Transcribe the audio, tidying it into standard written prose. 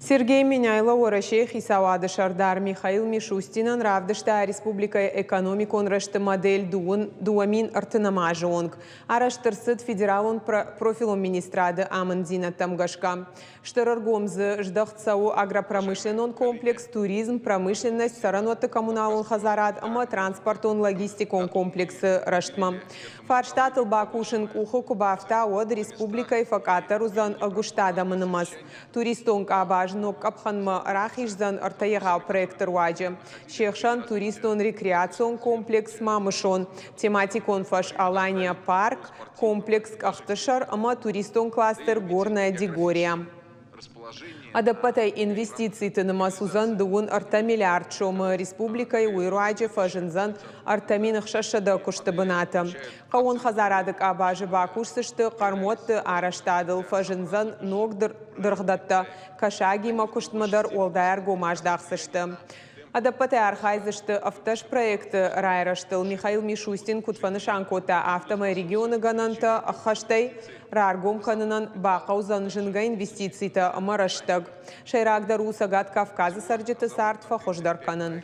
Сергей Миняйло Орашей Хисавады Шардар Михаил Мишустинан Равдышта Республика экономикон рашты модель дуамин артынамажонг. Араштырсыд федералон профилон министрады Амандина Тамгашка. Штыраргомзы ждахцау агропромышленон комплекс, туризм, промышленность, сараноты коммуналон хазарат, ама транспортон логистикон комплексы раштма. Фарштатыл бакушин куху кубафта от республикой факатарузан агуштада мынымас. Туристон кабажно капханма рахишзан артаяга проектор ваджи. Шехшан туристон рекреацион комплекс мамышон. Тематикон фаш Алания парк, комплекс Ахтышар, ама туристон кластер горная Дигория. Адапатай инвестиций тынымасузан дуын арта миллиард шомы республикай уйруаджи фажынзан артаминах шашада куштабыната. Қауын хазарадык абажы бакушсышты қармотты араштадыл фажынзан ног дырғдатта кашагима куштмадар олдайар гомаждақсышты. Адапатай архайзышты автош проекты райраштыл Михаил Мишустин кутфанышанкота автомай регионы гананта ахаштай раргом канынан бақаузан жынға инвестицийта амараштаг. Шайрагдар усагат Кавказы сарджеты сартфа хождар канын.